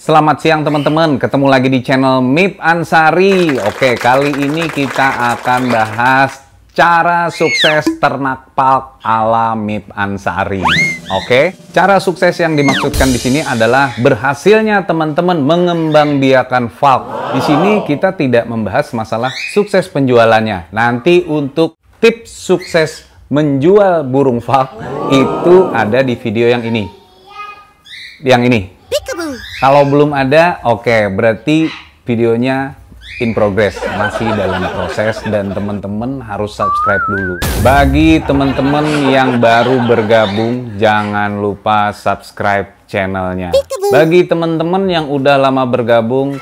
Selamat siang teman-teman, ketemu lagi di channel Mip Ansari. Oke, kali ini kita akan bahas cara sukses ternak Falk ala Mip Ansari. Oke, cara sukses yang dimaksudkan di sini adalah berhasilnya teman-teman mengembangbiakan Falk. Di sini kita tidak membahas masalah sukses penjualannya. Nanti untuk tips sukses menjual burung Falk itu ada di video yang ini. Yang ini. Kalau belum ada, oke, berarti videonya in progress, masih dalam proses dan teman-teman harus subscribe dulu. Bagi teman-teman yang baru bergabung, jangan lupa subscribe channelnya. Bagi teman-teman yang udah lama bergabung,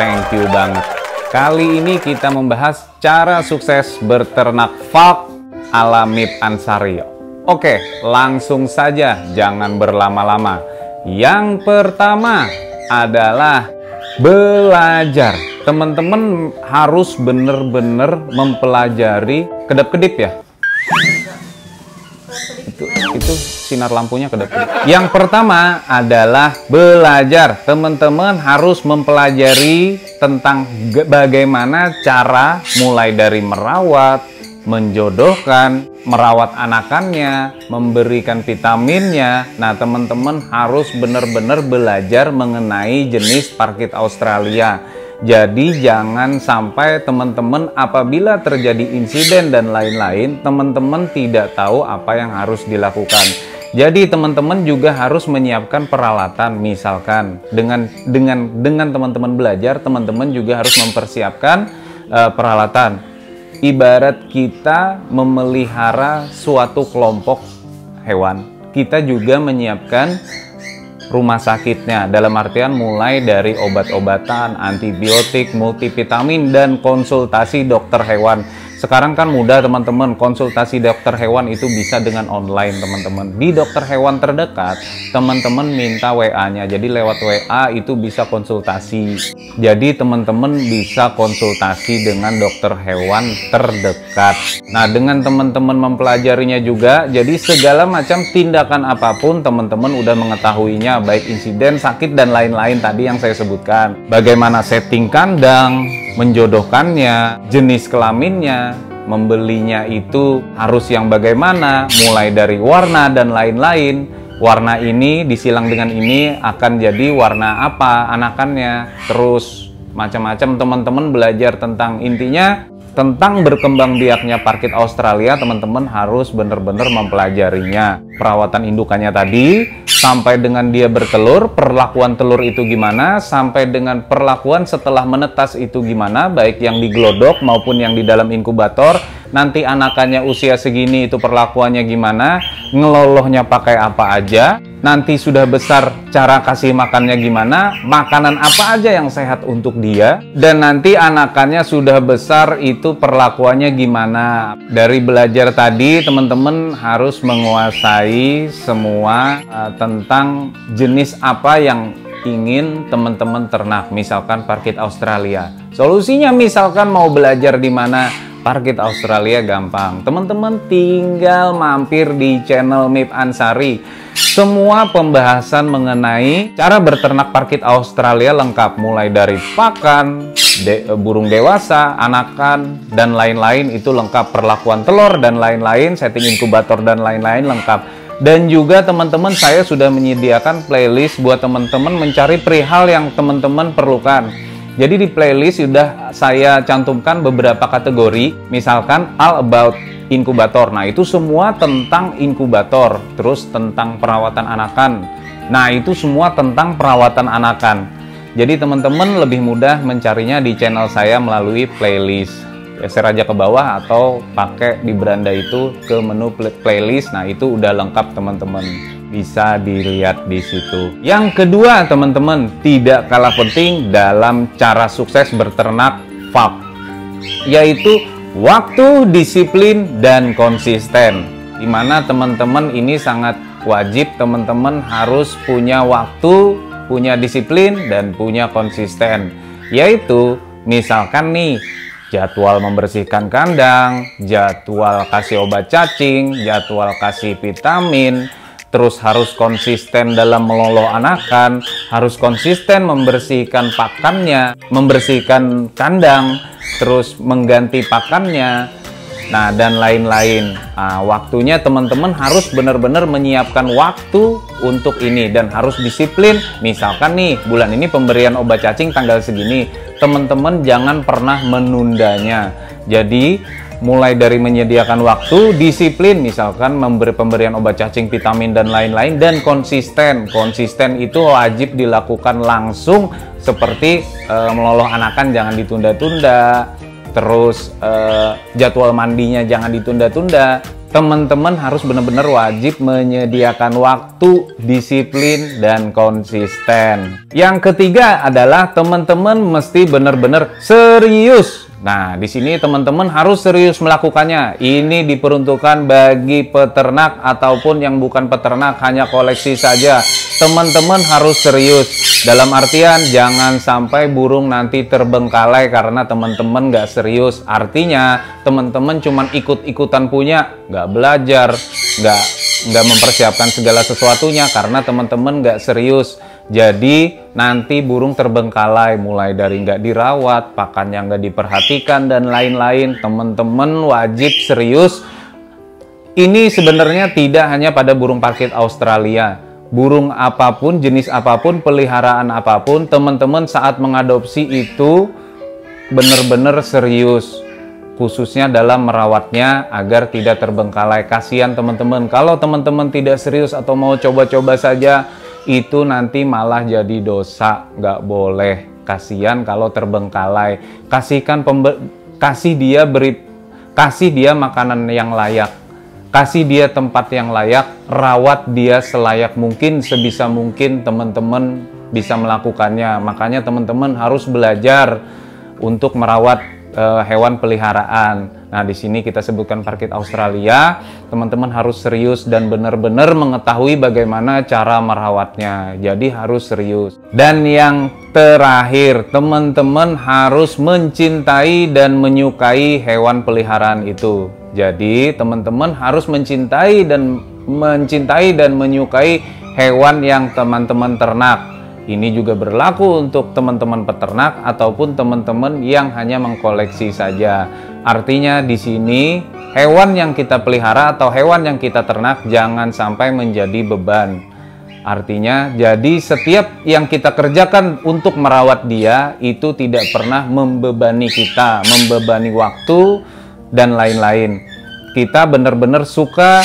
thank you banget. Kali ini kita membahas cara sukses berternak Falk ala Mip Ansari. Oke, langsung saja, jangan berlama-lama. Yang pertama adalah belajar. Teman-teman harus benar-benar mempelajari. Kedap-kedip ya? Itu sinar lampunya kedap-kedip. Yang pertama adalah belajar. Teman-teman harus mempelajari tentang bagaimana cara mulai dari merawat, menjodohkan, merawat anakannya, memberikan vitaminnya. Nah, teman-teman harus benar-benar belajar mengenai jenis parkit Australia. Jadi jangan sampai teman-teman apabila terjadi insiden dan lain-lain, teman-teman tidak tahu apa yang harus dilakukan. Jadi teman-teman juga harus menyiapkan peralatan. Misalkan dengan teman-teman belajar, teman-teman juga harus mempersiapkan peralatan. Ibarat kita memelihara suatu kelompok hewan, kita juga menyiapkan rumah sakitnya, dalam artian mulai dari obat-obatan, antibiotik, multivitamin, dan konsultasi dokter hewan. Sekarang kan mudah teman-teman, konsultasi dokter hewan itu bisa dengan online teman-teman. Di dokter hewan terdekat, teman-teman minta WA-nya, jadi lewat WA itu bisa konsultasi. Jadi teman-teman bisa konsultasi dengan dokter hewan terdekat. Nah, dengan teman-teman mempelajarinya juga, jadi segala macam tindakan apapun teman-teman udah mengetahuinya, baik insiden, sakit, dan lain-lain tadi yang saya sebutkan. Bagaimana setting kandang, menjodohkannya, jenis kelaminnya, membelinya itu harus yang bagaimana, mulai dari warna dan lain-lain. Warna ini disilang dengan ini akan jadi warna apa anakannya, terus macam-macam. Teman-teman belajar tentang intinya tentang berkembang biaknya parkit Australia, teman-teman harus benar-benar mempelajarinya. Perawatan indukannya tadi, sampai dengan dia bertelur, perlakuan telur itu gimana, sampai dengan perlakuan setelah menetas itu gimana, baik yang di glodok maupun yang di dalam inkubator. Nanti anakannya usia segini itu perlakuannya gimana, ngelolohnya pakai apa aja, nanti sudah besar cara kasih makannya gimana, makanan apa aja yang sehat untuk dia, dan nanti anakannya sudah besar itu perlakuannya gimana. Dari belajar tadi, teman-teman harus menguasai semua tentang jenis apa yang ingin teman-teman ternak. Misalkan parkit Australia, solusinya misalkan mau belajar di mana parkit Australia, gampang. Teman-teman tinggal mampir di channel Mip Ansari. Semua pembahasan mengenai cara berternak parkit Australia lengkap, mulai dari pakan, burung dewasa, anakan, dan lain-lain itu lengkap. Perlakuan telur dan lain-lain, setting inkubator dan lain-lain lengkap. Dan juga teman-teman, saya sudah menyediakan playlist buat teman-teman mencari perihal yang teman-teman perlukan. Jadi di playlist sudah saya cantumkan beberapa kategori, misalkan all about inkubator. Nah, itu semua tentang inkubator, terus tentang perawatan anakan. Nah, itu semua tentang perawatan anakan. Jadi teman-teman lebih mudah mencarinya di channel saya melalui playlist. Geser aja ke bawah atau pakai di beranda itu ke menu playlist. Nah, itu udah lengkap teman-teman. Bisa dilihat di situ. Yang kedua teman-teman, tidak kalah penting dalam cara sukses berternak Falk, yaitu waktu, disiplin, dan konsisten. Dimana teman-teman ini sangat wajib, teman-teman harus punya waktu, punya disiplin, dan punya konsisten. Yaitu misalkan nih, jadwal membersihkan kandang, jadwal kasih obat cacing, jadwal kasih vitamin, terus harus konsisten dalam meloloh anakan, harus konsisten membersihkan pakannya, membersihkan kandang, terus mengganti pakannya, nah dan lain-lain. Nah, waktunya teman-teman harus benar-benar menyiapkan waktu untuk ini dan harus disiplin. Misalkan nih, bulan ini pemberian obat cacing tanggal segini, teman-teman jangan pernah menundanya. Jadi mulai dari menyediakan waktu, disiplin, misalkan memberi pemberian obat cacing, vitamin dan lain-lain, dan konsisten. Konsisten itu wajib dilakukan langsung, seperti meloloh anakan jangan ditunda-tunda, terus jadwal mandinya jangan ditunda-tunda. Teman-teman harus benar-benar wajib menyediakan waktu, disiplin, dan konsisten. Yang ketiga adalah teman-teman mesti benar-benar serius. Nah, di sini teman-teman harus serius melakukannya. Ini diperuntukkan bagi peternak ataupun yang bukan peternak, hanya koleksi saja. Teman-teman harus serius. Dalam artian, jangan sampai burung nanti terbengkalai karena teman-teman nggak serius. Artinya, teman-teman cuma ikut-ikutan punya, nggak belajar, nggak mempersiapkan segala sesuatunya karena teman-teman nggak serius. Jadi nanti burung terbengkalai, mulai dari nggak dirawat, pakannya nggak diperhatikan, dan lain-lain. Teman-teman wajib serius. Ini sebenarnya tidak hanya pada burung parkit Australia. Burung apapun, jenis apapun, peliharaan apapun, teman-teman saat mengadopsi itu benar-benar serius. Khususnya dalam merawatnya agar tidak terbengkalai. Kasihan teman-teman, kalau teman-teman tidak serius atau mau coba-coba saja, itu nanti malah jadi dosa, nggak boleh. Kasihan kalau terbengkalai. Kasih dia makanan yang layak, kasih dia tempat yang layak, rawat dia selayak mungkin, sebisa mungkin teman-teman bisa melakukannya. Makanya teman-teman harus belajar untuk merawat hewan peliharaan. Nah, di sini kita sebutkan parkit Australia. Teman-teman harus serius dan benar-benar mengetahui bagaimana cara merawatnya. Jadi harus serius. Dan yang terakhir, teman-teman harus mencintai dan menyukai hewan peliharaan itu. Jadi, teman-teman harus mencintai dan menyukai hewan yang teman-teman ternak. Ini juga berlaku untuk teman-teman peternak ataupun teman-teman yang hanya mengkoleksi saja. Artinya di sini hewan yang kita pelihara atau hewan yang kita ternak jangan sampai menjadi beban. Artinya jadi setiap yang kita kerjakan untuk merawat dia itu tidak pernah membebani kita, membebani waktu dan lain-lain. Kita benar-benar suka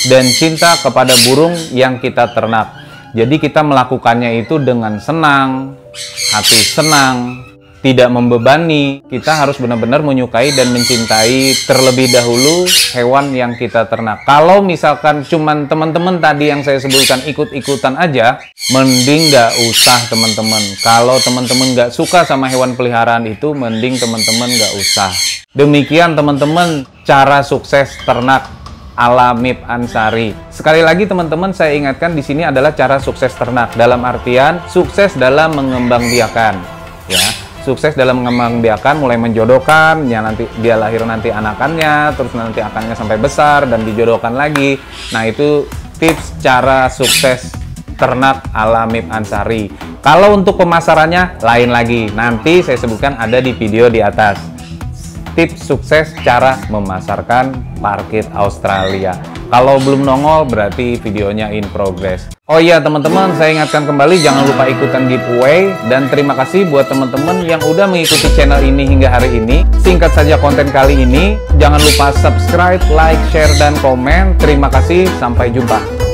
dan cinta kepada burung yang kita ternak. Jadi kita melakukannya itu dengan senang, hati senang, tidak membebani. Kita harus benar-benar menyukai dan mencintai terlebih dahulu hewan yang kita ternak. Kalau misalkan cuman teman-teman tadi yang saya sebutkan ikut-ikutan aja, mending nggak usah teman-teman. Kalau teman-teman nggak suka sama hewan peliharaan itu, mending teman-teman nggak usah. Demikian teman-teman cara sukses ternak ala MIP Ansari. Sekali lagi teman-teman, saya ingatkan di sini adalah cara sukses ternak dalam artian sukses dalam mengembangbiakan, ya. Sukses dalam mengembangbiakan, mulai menjodohkan, ya nanti dia lahir nanti anakannya, terus nanti akannya sampai besar dan dijodohkan lagi. Nah, itu tips cara sukses ternak ala MIP Ansari. Kalau untuk pemasarannya lain lagi, nanti saya sebutkan ada di video di atas. Tips sukses cara memasarkan parkit Australia. Kalau belum nongol berarti videonya in progress. Oh iya teman-teman, saya ingatkan kembali jangan lupa ikutan giveaway. Dan terima kasih buat teman-teman yang udah mengikuti channel ini hingga hari ini. Singkat saja konten kali ini. Jangan lupa subscribe, like, share, dan komen. Terima kasih, sampai jumpa.